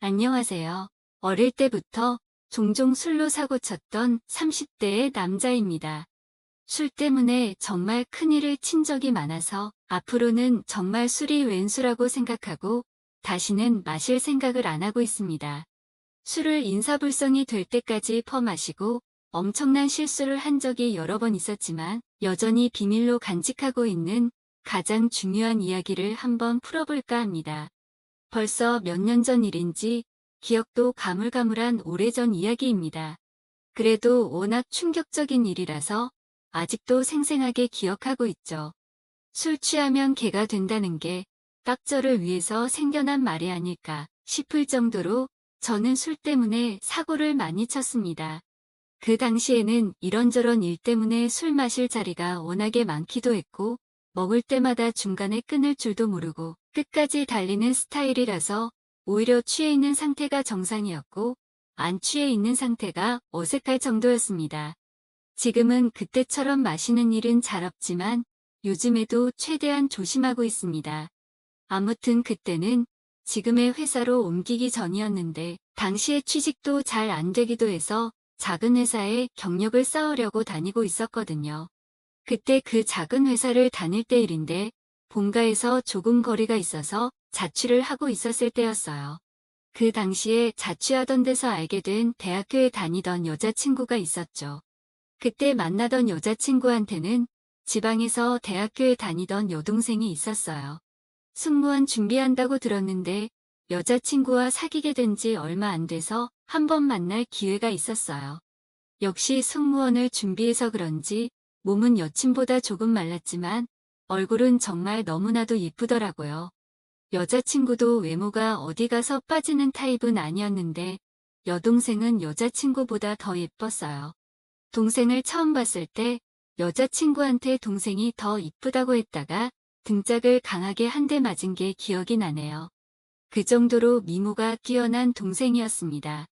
안녕하세요. 어릴 때부터 종종 술로 사고쳤던 30대의 남자입니다. 술 때문에 정말 큰일을 친 적이 많아서 앞으로는 정말 술이 왼수라고 생각하고 다시는 마실 생각을 안 하고 있습니다. 술을 인사불성이 될 때까지 퍼마시고 엄청난 실수를 한 적이 여러 번 있었지만 여전히 비밀로 간직하고 있는 가장 중요한 이야기를 한번 풀어볼까 합니다. 벌써 몇 년 전 일인지 기억도 가물가물한 오래전 이야기입니다. 그래도 워낙 충격적인 일이라서 아직도 생생하게 기억하고 있죠. 술 취하면 개가 된다는 게 딱 저를 위해서 생겨난 말이 아닐까 싶을 정도로 저는 술 때문에 사고를 많이 쳤습니다. 그 당시에는 이런저런 일 때문에 술 마실 자리가 워낙에 많기도 했고 먹을 때마다 중간에 끊을 줄도 모르고 끝까지 달리는 스타일이라서 오히려 취해 있는 상태가 정상이었고 안 취해 있는 상태가 어색할 정도였습니다. 지금은 그때처럼 마시는 일은 잘 없지만 요즘에도 최대한 조심하고 있습니다. 아무튼 그때는 지금의 회사로 옮기기 전이었는데 당시에 취직도 잘 안 되기도 해서 작은 회사에 경력을 쌓으려고 다니고 있었거든요. 그때 그 작은 회사를 다닐 때 일인데 본가에서 조금 거리가 있어서 자취를 하고 있었을 때였어요. 그 당시에 자취하던 데서 알게 된 대학교에 다니던 여자친구가 있었죠. 그때 만나던 여자친구한테는 지방에서 대학교에 다니던 여동생이 있었어요. 승무원 준비한다고 들었는데 여자친구와 사귀게 된 지 얼마 안 돼서 한번 만날 기회가 있었어요. 역시 승무원을 준비해서 그런지 몸은 여친보다 조금 말랐지만 얼굴은 정말 너무나도 예쁘더라고요. 여자친구도 외모가 어디 가서 빠지는 타입은 아니었는데 여동생은 여자친구보다 더 예뻤어요. 동생을 처음 봤을 때 여자친구한테 동생이 더 이쁘다고 했다가 등짝을 강하게 한 대 맞은 게 기억이 나네요. 그 정도로 미모가 뛰어난 동생이었습니다.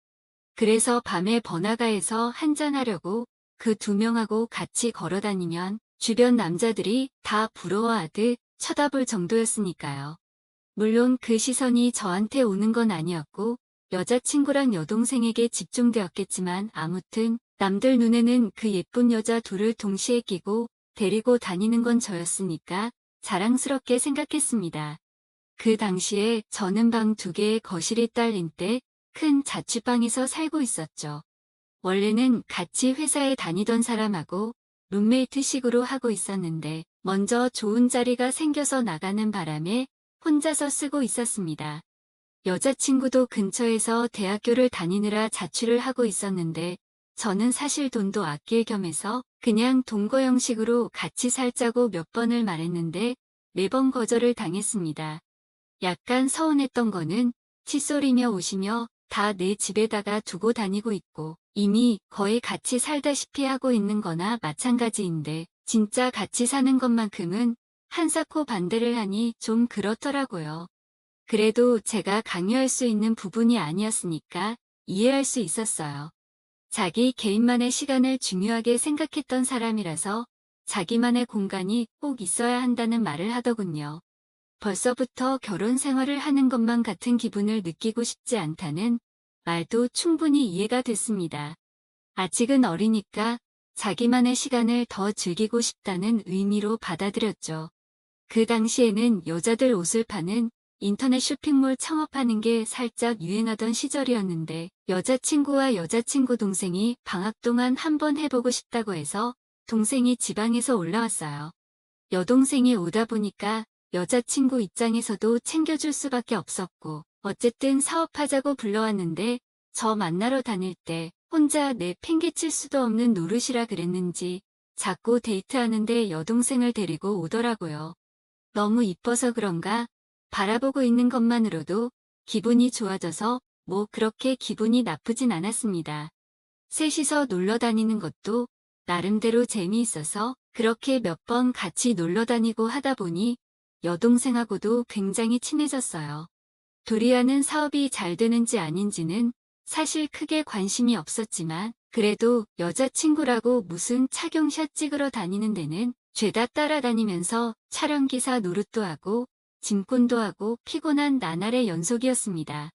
그래서 밤에 번화가에서 한잔하려고 그 두 명하고 같이 걸어다니면 주변 남자들이 다 부러워하듯 쳐다볼 정도였으니까요. 물론 그 시선이 저한테 오는 건 아니었고 여자친구랑 여동생에게 집중되었겠지만 아무튼 남들 눈에는 그 예쁜 여자 둘을 동시에 끼고 데리고 다니는 건 저였으니까 자랑스럽게 생각했습니다. 그 당시에 저는 방 2개의 거실이 딸린 때 큰 자취방에서 살고 있었죠. 원래는 같이 회사에 다니던 사람하고 룸메이트식으로 하고 있었는데 먼저 좋은 자리가 생겨서 나가는 바람에 혼자서 쓰고 있었습니다. 여자친구도 근처에서 대학교를 다니느라 자취를 하고 있었는데 저는 사실 돈도 아낄 겸해서 그냥 동거 형식으로 같이 살자고 몇 번을 말했는데 매번 거절을 당했습니다. 약간 서운했던 거는 칫솔이며 옷이며 다 내 집에다가 두고 다니고 있고 이미 거의 같이 살다시피 하고 있는 거나 마찬가지인데 진짜 같이 사는 것만큼은 한사코 반대를 하니 좀 그렇더라고요. 그래도 제가 강요할 수 있는 부분이 아니었으니까 이해할 수 있었어요. 자기 개인만의 시간을 중요하게 생각했던 사람이라서 자기만의 공간이 꼭 있어야 한다는 말을 하더군요. 벌써부터 결혼 생활을 하는 것만 같은 기분을 느끼고 싶지 않다는 말도 충분히 이해가 됐습니다. 아직은 어리니까 자기만의 시간을 더 즐기고 싶다는 의미로 받아들였죠. 그 당시에는 여자들 옷을 파는 인터넷 쇼핑몰 창업하는 게 살짝 유행하던 시절이었는데 여자친구와 여자친구 동생이 방학 동안 한번 해보고 싶다고 해서 동생이 지방에서 올라왔어요. 여동생이 오다 보니까 여자친구 입장에서도 챙겨줄 수밖에 없었고 어쨌든 사업하자고 불러왔는데 저 만나러 다닐 때 혼자 내 팽개칠 수도 없는 노릇이라 그랬는지 자꾸 데이트하는데 여동생을 데리고 오더라고요. 너무 이뻐서 그런가 바라보고 있는 것만으로도 기분이 좋아져서 뭐 그렇게 기분이 나쁘진 않았습니다. 셋이서 놀러 다니는 것도 나름대로 재미있어서 그렇게 몇 번 같이 놀러 다니고 하다 보니 여동생하고도 굉장히 친해졌어요. 둘이 하는 사업이 잘 되는지 아닌지는 사실 크게 관심이 없었지만 그래도 여자친구라고 무슨 착용샷 찍으러 다니는 데는 죄다 따라다니면서 촬영기사 노릇도 하고 짐꾼도 하고 피곤한 나날의 연속이었습니다.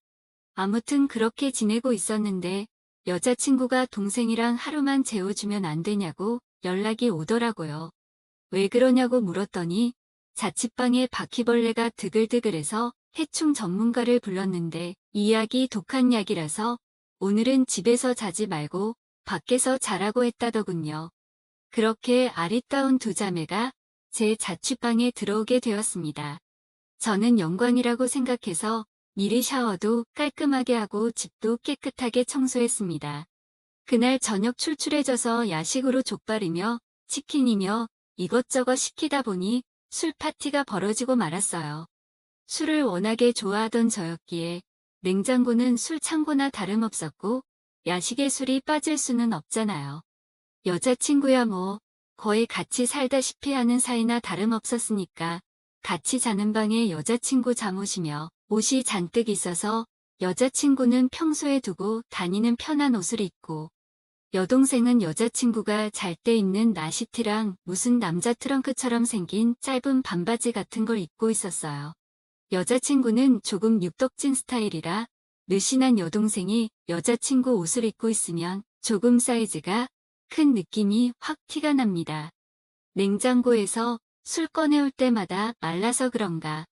아무튼 그렇게 지내고 있었는데 여자친구가 동생이랑 하루만 재워주면 안 되냐고 연락이 오더라고요. 왜 그러냐고 물었더니 자취방에 바퀴벌레가 드글드글해서 해충 전문가를 불렀는데 이 약이 독한 약이라서 오늘은 집에서 자지 말고 밖에서 자라고 했다더군요. 그렇게 아리따운 두 자매가 제 자취방에 들어오게 되었습니다. 저는 영광이라고 생각해서 미리 샤워도 깔끔하게 하고 집도 깨끗하게 청소했습니다. 그날 저녁 출출해져서 야식으로 족발이며 치킨이며 이것저것 시키다 보니 술 파티가 벌어지고 말았어요. 술을 워낙에 좋아하던 저였기에 냉장고는 술 창고나 다름없었고 야식에 술이 빠질 수는 없잖아요. 여자친구야 뭐 거의 같이 살다시피 하는 사이나 다름없었으니까 같이 자는 방에 여자친구 잠옷이며 옷이 잔뜩 있어서 여자친구는 평소에 두고 다니는 편한 옷을 입고 여동생은 여자친구가 잘 때 입는 나시티랑 무슨 남자 트렁크처럼 생긴 짧은 반바지 같은 걸 입고 있었어요. 여자친구는 조금 육덕진 스타일이라 느씬한 여동생이 여자친구 옷을 입고 있으면 조금 사이즈가 큰 느낌이 확 티가 납니다. 냉장고에서 술 꺼내올 때마다 말라서 그런가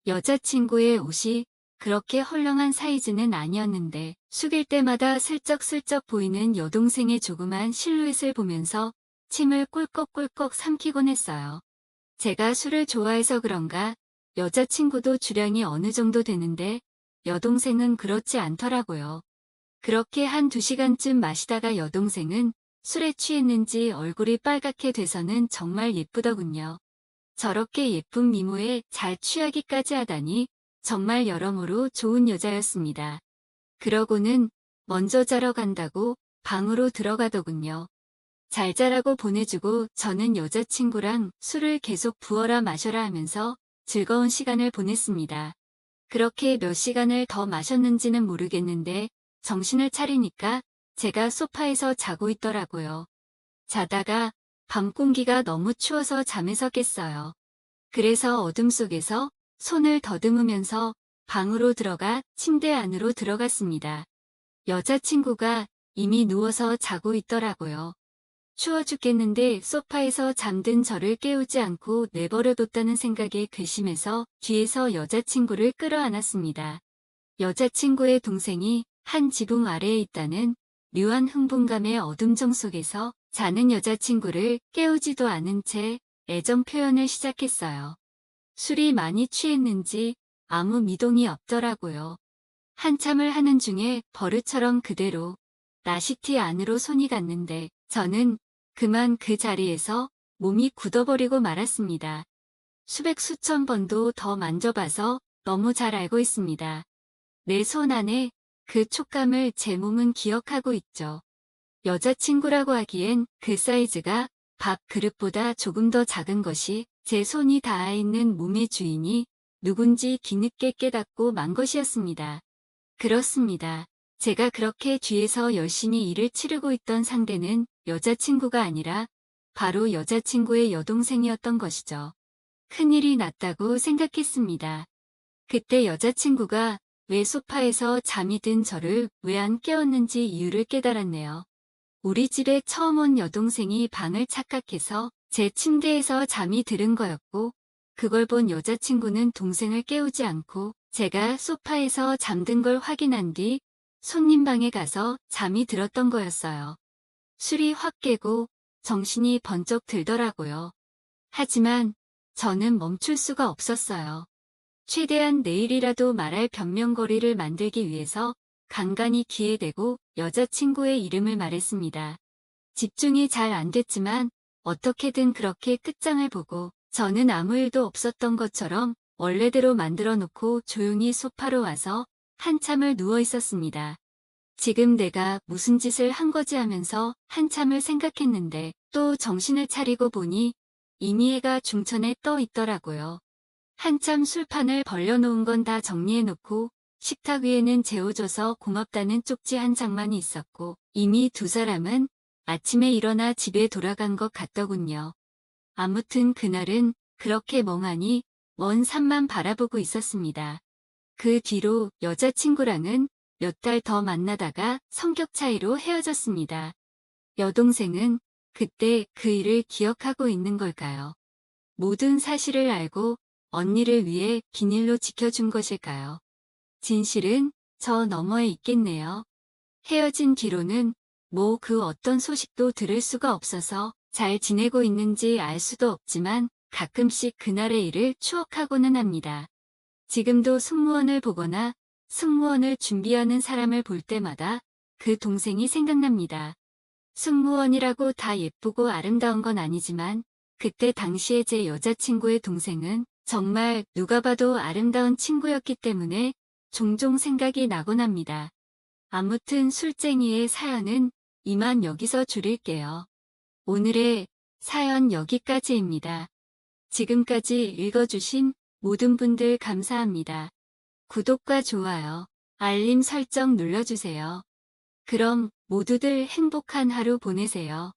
여자친구의 옷이 그렇게 헐렁한 사이즈는 아니었는데 숙일 때마다 슬쩍슬쩍 보이는 여동생의 조그만 실루엣을 보면서 침을 꿀꺽꿀꺽 삼키곤 했어요. 제가 술을 좋아해서 그런가 여자친구도 주량이 어느 정도 되는데 여동생은 그렇지 않더라고요. 그렇게 한 2시간쯤 마시다가 여동생은 술에 취했는지 얼굴이 빨갛게 돼서는 정말 예쁘더군요. 저렇게 예쁜 미모에 잘 취하기까지 하다니 정말 여러모로 좋은 여자였습니다. 그러고는 먼저 자러 간다고 방으로 들어가더군요. 잘 자라고 보내주고 저는 여자친구랑 술을 계속 부어라 마셔라 하면서 즐거운 시간을 보냈습니다. 그렇게 몇 시간을 더 마셨는지는 모르겠는데 정신을 차리니까 제가 소파에서 자고 있더라고요. 자다가 밤 공기가 너무 추워서 잠에서 깼어요. 그래서 어둠 속에서 손을 더듬으면서 방으로 들어가 침대 안으로 들어갔습니다. 여자친구가 이미 누워서 자고 있더라고요. 추워 죽겠는데 소파에서 잠든 저를 깨우지 않고 내버려뒀다는 생각에 괘씸해서 뒤에서 여자친구를 끌어안았습니다. 여자친구의 동생이 한 지붕 아래에 있다는 묘한 흥분감의 어둠정 속에서 자는 여자친구를 깨우지도 않은 채 애정 표현을 시작했어요. 술이 많이 취했는지 아무 미동이 없더라고요. 한참을 하는 중에 버릇처럼 그대로 나시티 안으로 손이 갔는데 저는 그만 그 자리에서 몸이 굳어버리고 말았습니다. 수백 수천 번도 더 만져봐서 너무 잘 알고 있습니다. 내 손 안에 그 촉감을 제 몸은 기억하고 있죠. 여자친구라고 하기엔 그 사이즈가 밥 그릇보다 조금 더 작은 것이 제 손이 닿아 있는 몸의 주인이 누군지 뒤늦게 깨닫고 만 것이었습니다. 그렇습니다. 제가 그렇게 뒤에서 열심히 일을 치르고 있던 상대는 여자친구가 아니라 바로 여자친구의 여동생이었던 것이죠. 큰일이 났다고 생각했습니다. 그때 여자친구가 왜 소파에서 잠이 든 저를 왜 안 깨웠는지 이유를 깨달았네요. 우리 집에 처음 온 여동생이 방을 착각해서 제 침대에서 잠이 들은 거였고 그걸 본 여자친구는 동생을 깨우지 않고 제가 소파에서 잠든 걸 확인한 뒤 손님 방에 가서 잠이 들었던 거였어요. 술이 확 깨고 정신이 번쩍 들더라고요. 하지만 저는 멈출 수가 없었어요. 최대한 내일이라도 말할 변명거리를 만들기 위해서 간간히 귀에 대고 여자친구의 이름을 말했습니다. 집중이 잘 안 됐지만 어떻게든 그렇게 끝장을 보고 저는 아무 일도 없었던 것처럼 원래대로 만들어 놓고 조용히 소파로 와서 한참을 누워 있었습니다. 지금 내가 무슨 짓을 한 거지 하면서 한참을 생각했는데 또 정신을 차리고 보니 이미 해가 중천에 떠 있더라고요. 한참 술판을 벌려놓은 건 다 정리해놓고 식탁 위에는 재워줘서 고맙다는 쪽지 한 장만이 있었고 이미 두 사람은 아침에 일어나 집에 돌아간 것 같더군요. 아무튼 그날은 그렇게 멍하니 먼 산만 바라보고 있었습니다. 그 뒤로 여자친구랑은 몇 달 더 만나다가 성격 차이로 헤어졌습니다. 여동생은 그때 그 일을 기억하고 있는 걸까요? 모든 사실을 알고 언니를 위해 비밀로 지켜준 것일까요? 진실은 저 너머에 있겠네요. 헤어진 뒤로는 뭐 그 어떤 소식도 들을 수가 없어서 잘 지내고 있는지 알 수도 없지만 가끔씩 그날의 일을 추억하고는 합니다. 지금도 승무원을 보거나 승무원을 준비하는 사람을 볼 때마다 그 동생이 생각납니다. 승무원이라고 다 예쁘고 아름다운 건 아니지만 그때 당시에 제 여자친구의 동생은 정말 누가 봐도 아름다운 친구였기 때문에 종종 생각이 나곤 합니다. 아무튼 술쟁이의 사연은 이만 여기서 줄일게요. 오늘의 사연 여기까지입니다. 지금까지 읽어주신 모든 분들 감사합니다. 구독과 좋아요, 알림 설정 눌러주세요. 그럼 모두들 행복한 하루 보내세요.